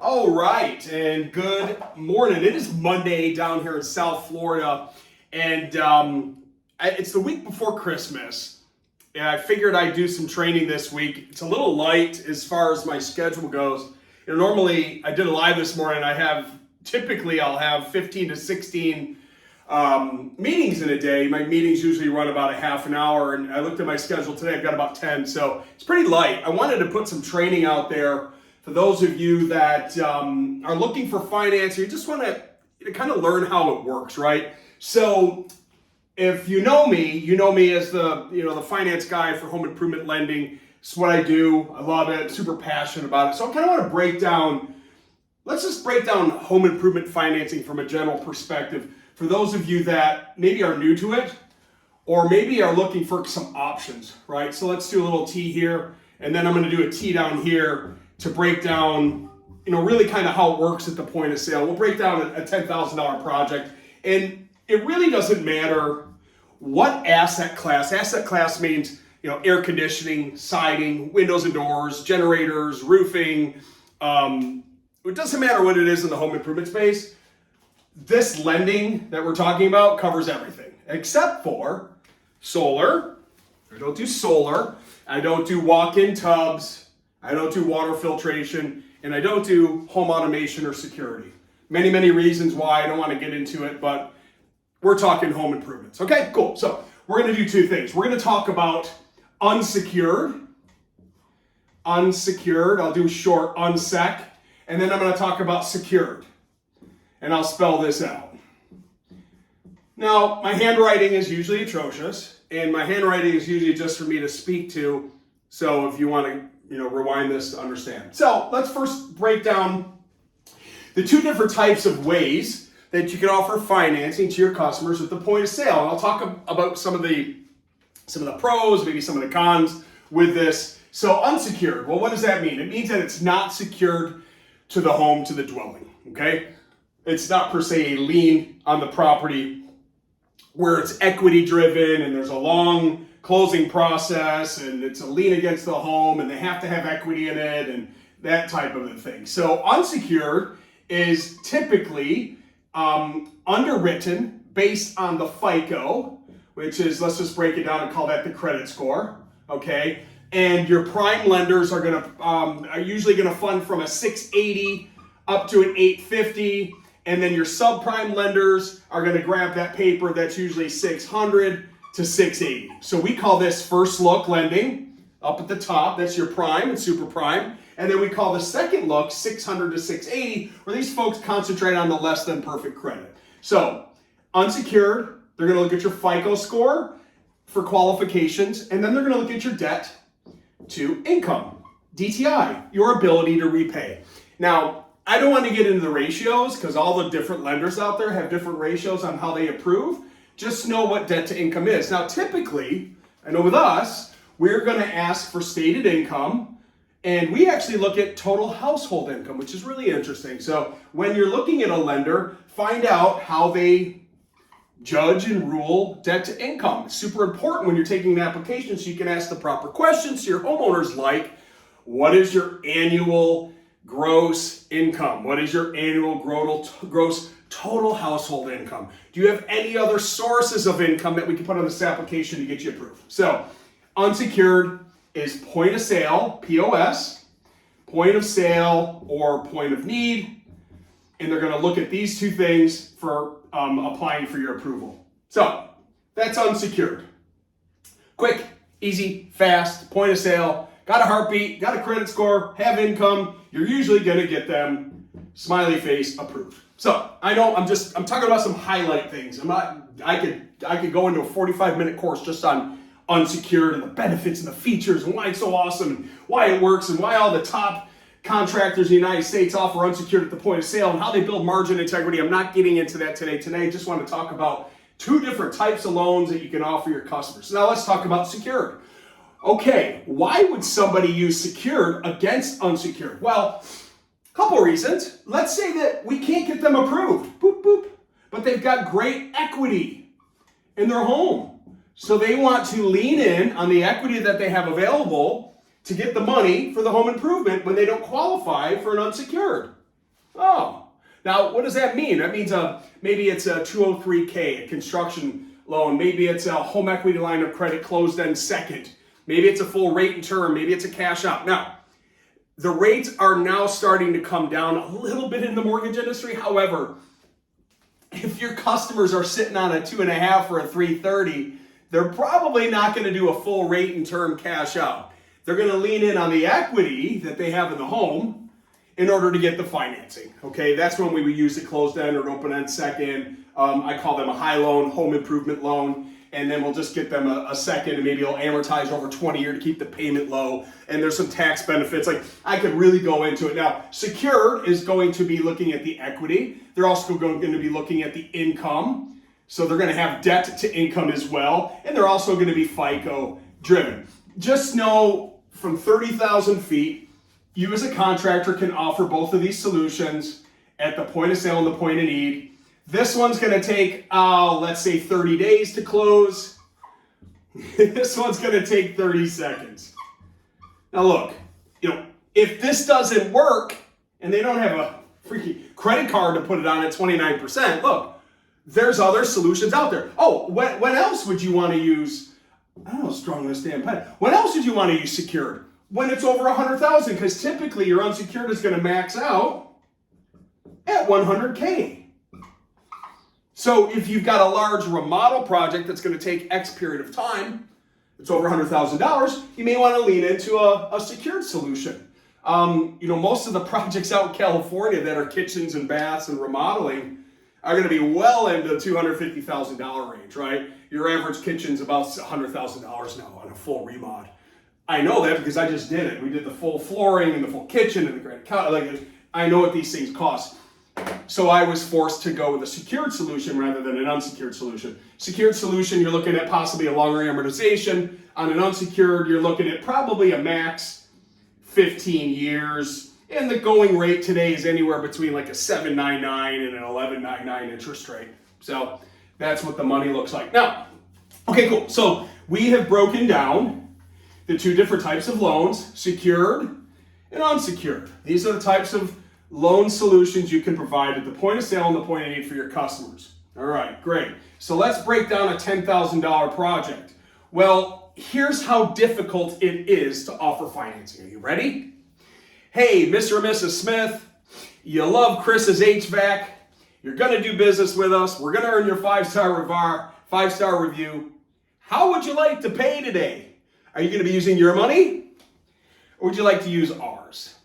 All right, and good morning. It is Monday down here in South Florida, and it's the week before Christmas. And I figured I'd do some training this week. It's a little light as far as my schedule goes. Normally, I did a live this morning. Typically I'll have 15 to 16 meetings in a day. My meetings usually run about a half an hour, and I looked at my schedule today. I've got about 10, so it's pretty light. I wanted to put some training out there for those of you that are looking for finance, or you just want to kind of learn how it works, right? So if you know me as the finance guy for home improvement lending. It's what I do. I love it. Super passionate about it. So I kind of want to let's just break down home improvement financing from a general perspective for those of you that maybe are new to it or maybe are looking for some options, right? So let's do a little T here, and then I'm going to do a T down here to break down, really kind of how it works at the point of sale. We'll break down a $10,000 project, and it really doesn't matter what asset class. Asset class means, air conditioning, siding, windows and doors, generators, roofing. It doesn't matter what it is in the home improvement space. This lending that we're talking about covers everything except for solar. I don't do solar. I don't do walk-in tubs. I don't do water filtration, and I don't do home automation or security. Many, many reasons why. I don't want to get into it, but we're talking home improvements. Okay, cool. So we're going to do two things. We're going to talk about unsecured. I'll do short unsec, and then I'm going to talk about secured, and I'll spell this out. Now, my handwriting is usually atrocious, and my handwriting is usually just for me to speak to, so if you want to rewind this to understand. So let's first break down the two different types of ways that you can offer financing to your customers at the point of sale. And I'll talk about some of the pros, maybe some of the cons with this. So unsecured, well, what does that mean? It means that it's not secured to the home, to the dwelling, okay? It's not per se a lien on the property where it's equity driven and there's a long closing process and it's a lien against the home and they have to have equity in it and that type of a thing. So unsecured is typically underwritten based on the FICO, which is, let's just break it down and call that the credit score, okay? And your prime lenders are usually gonna fund from a 680 up to an 850, and then your subprime lenders are gonna grab that paper that's usually 600 to 680. So we call this first look lending up at the top. That's your prime and super prime. And then we call the second look 600 to 680, where these folks concentrate on the less than perfect credit. So unsecured, they're going to look at your FICO score for qualifications, and then they're going to look at your debt to income, DTI, your ability to repay. Now, I don't want to get into the ratios because all the different lenders out there have different ratios on how they approve. Just know what debt to income is. Now, typically, I know with us, we're going to ask for stated income, and we actually look at total household income, which is really interesting. So when you're looking at a lender, find out how they judge and rule debt to income. It's super important when you're taking an application so you can ask the proper questions to your homeowners, like, what is your annual gross income? What is your annual gross total household income? Do you have any other sources of income that we can put on this application to get you approved? So unsecured is point of sale, POS, point of sale or point of need, and they're going to look at these two things for applying for your approval. So that's unsecured. Quick, easy, fast, point of sale, got a heartbeat, got a credit score, have income, you're usually going to get them smiley face approved. So I know I'm talking about some highlight things. I could go into a 45-minute course just on unsecured and the benefits and the features and why it's so awesome and why it works and why all the top contractors in the United States offer unsecured at the point of sale and how they build margin integrity. I'm not getting into that today. Today, I just want to talk about two different types of loans that you can offer your customers. So now let's talk about secured. Okay, why would somebody use secured against unsecured? Well, a couple of reasons. Let's say that we can't get them approved, boop, boop, but they've got great equity in their home. So they want to lean in on the equity that they have available to get the money for the home improvement when they don't qualify for an unsecured. Oh, now what does that mean? That means maybe it's a 203K, a construction loan. Maybe it's a home equity line of credit closed end second. Maybe it's a full rate and term. Maybe it's a cash out. Now, the rates are now starting to come down a little bit in the mortgage industry. However, if your customers are sitting on a 2.5 or a 330, they're probably not going to do a full rate and term cash out. They're going to lean in on the equity that they have in the home in order to get the financing. Okay, that's when we would use the closed end or open end second. I call them a high loan, home improvement loan. And then we'll just get them a second, and maybe it'll amortize over 20 years to keep the payment low. And there's some tax benefits. Like, I could really go into it. Now, secured is going to be looking at the equity. They're also going to be looking at the income. So they're going to have debt to income as well. And they're also going to be FICO driven. Just know from 30,000 feet, you as a contractor can offer both of these solutions at the point of sale and the point of need. This one's going to take, let's say 30 days to close. This one's going to take 30 seconds. Now look, if this doesn't work and they don't have a freaking credit card to put it on at 29%, look, there's other solutions out there. Oh, when else would you want to use, I don't know, strong this damn pen. When else would you want to use secured? When it's over 100,000, because typically your unsecured is going to max out at 100K. So if you've got a large remodel project that's going to take X period of time, it's over $100,000, you may want to lean into a secured solution. Most of the projects out in California that are kitchens and baths and remodeling are going to be well into the $250,000 range, right? Your average kitchen's about $100,000 now on a full remod. I know that because I just did it. We did the full flooring and the full kitchen and the granite counter. I know what these things cost. So I was forced to go with a secured solution rather than an unsecured solution. Secured solution, you're looking at possibly a longer amortization. On an unsecured, you're looking at probably a max 15 years. And the going rate today is anywhere between like a 7.99 and an 11.99 interest rate. So that's what the money looks like. Now, okay, cool. So we have broken down the two different types of loans, secured and unsecured. These are the types of loan solutions you can provide at the point of sale and the point of need for your customers. All right, great. So let's break down a $10,000 project. Well, here's how difficult it is to offer financing. Are you ready? Hey, Mr. and Mrs. Smith, you love Chris's HVAC. You're going to do business with us. We're going to earn your five-star review. How would you like to pay today? Are you going to be using your money? Or would you like to use ours?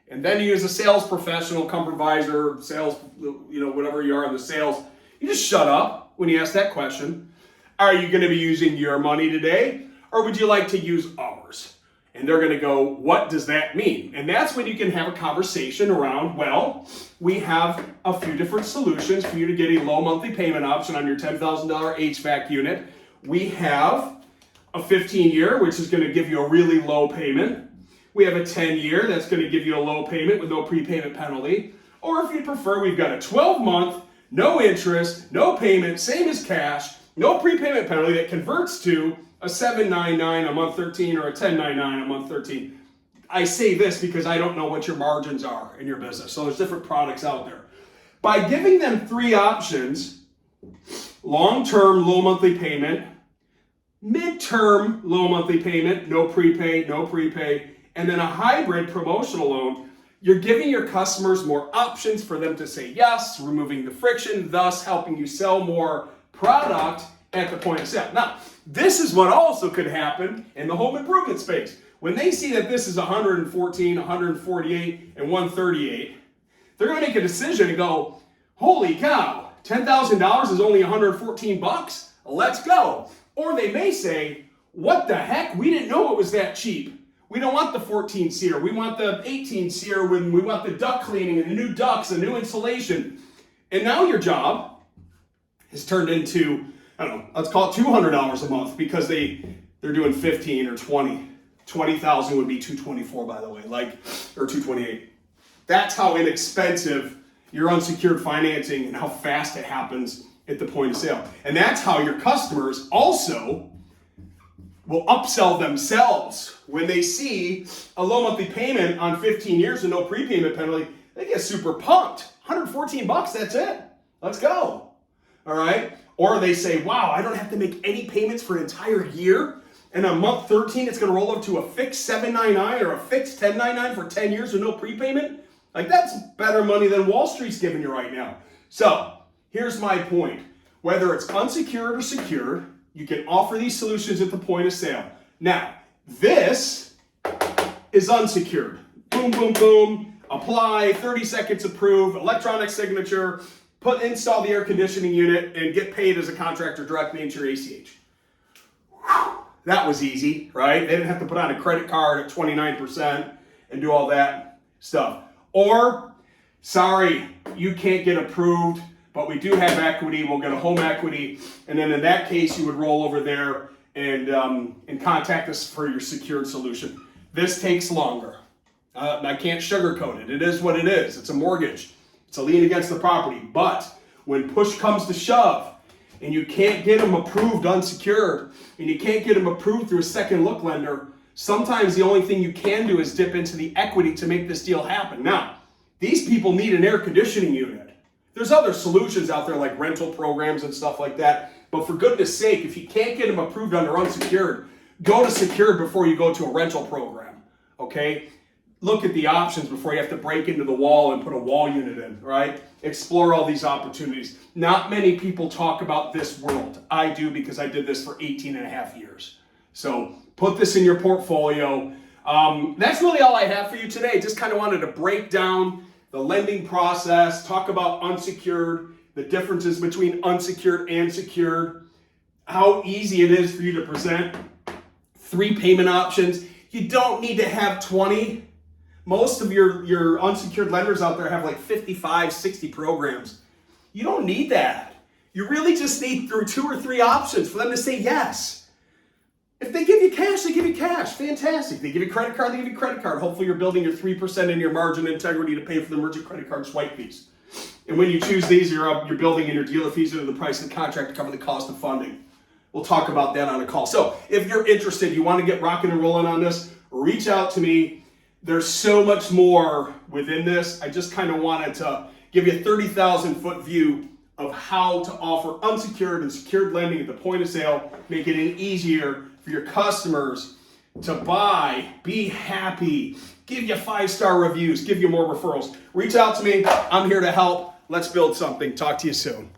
And then you as a sales professional, supervisor, sales, whatever you are in the sales, you just shut up when you ask that question. Are you going to be using your money today? Or would you like to use ours? And they're going to go, what does that mean? And that's when you can have a conversation around, well, we have a few different solutions for you to get a low monthly payment option on your $10,000 HVAC unit. We have a 15-year, which is going to give you a really low payment. We have a 10-year that's going to give you a low payment with no prepayment penalty. Or if you prefer, we've got a 12-month, no interest, no payment, same as cash, no prepayment penalty that converts to a $7.99 a month 13 or a $10.99 a month 13. I say this because I don't know what your margins are in your business. So there's different products out there. By giving them three options, long-term low monthly payment, mid-term low monthly payment, no prepay, and then a hybrid promotional loan, you're giving your customers more options for them to say yes, removing the friction, thus helping you sell more product at the point of sale. Now, this is what also could happen in the home improvement space. When they see that this is 114, 148, and 138, they're going to make a decision and go, holy cow, $10,000 is only 114 bucks? Let's go. Or they may say, what the heck? We didn't know it was that cheap. We don't want the 14 SEER. We want the 18 SEER when we want the duct cleaning and the new ducts, the new insulation. And now your job has turned into, I don't know, let's call it $200 a month because they're doing 15 or 20. 20,000 would be 224, by the way, or 228. That's how inexpensive your unsecured financing and how fast it happens at the point of sale. And that's how your customers also will upsell themselves when they see a low monthly payment on 15 years and no prepayment penalty. they get super pumped. 114 bucks, that's it. Let's go. All right? Or they say, wow, I don't have to make any payments for an entire year. And on month 13, it's going to roll up to a fixed $799 or a fixed $1099 for 10 years with no prepayment. Like, that's better money than Wall Street's giving you right now. So here's my point. Whether it's unsecured or secured, you can offer these solutions at the point of sale. Now, this is unsecured. Boom, boom, boom. Apply, 30 seconds approved, electronic signature, install the air conditioning unit, and get paid as a contractor directly into your ACH. Whew. That was easy, right? They didn't have to put on a credit card at 29% and do all that stuff. Or, sorry, you can't get approved, but we do have equity. We'll get a home equity. And then in that case, you would roll over there and contact us for your secured solution. This takes longer. I can't sugarcoat it. It is what it is. It's a mortgage. It's a lien against the property. But when push comes to shove, and you can't get them approved unsecured, and you can't get them approved through a second look lender, sometimes the only thing you can do is dip into the equity to make this deal happen. Now, these people need an air conditioning unit. There's other solutions out there like rental programs and stuff like that, but for goodness sake, if you can't get them approved under unsecured, go to secured before you go to a rental program, okay? Look at the options before you have to break into the wall and put a wall unit in, right? Explore all these opportunities. Not many people talk about this world. I do because I did this for 18 and a half years. So put this in your portfolio. That's really all I have for you today. Just kind of wanted to break down the lending process, talk about unsecured, the differences between unsecured and secured, how easy it is for you to present 3 payment options. You don't need to have 20. Most of your unsecured lenders out there have like 55, 60 programs. You don't need that. You really just need through 2 or 3 options for them to say yes. If they give you cash, they give you cash. Fantastic. They give you credit card, they give you credit card. Hopefully you're building your 3% in your margin integrity to pay for the merchant credit card swipe fees. And when you choose these, you're building in your dealer fees into the price of the contract to cover the cost of funding. We'll talk about that on a call. So if you're interested, you want to get rocking and rolling on this, reach out to me. There's so much more within this. I just kind of wanted to give you a 30,000-foot view of how to offer unsecured and secured lending at the point of sale, making it easier for your customers to buy, be happy, give you 5-star reviews, give you more referrals. Reach out to me. I'm here to help. Let's build something. Talk to you soon.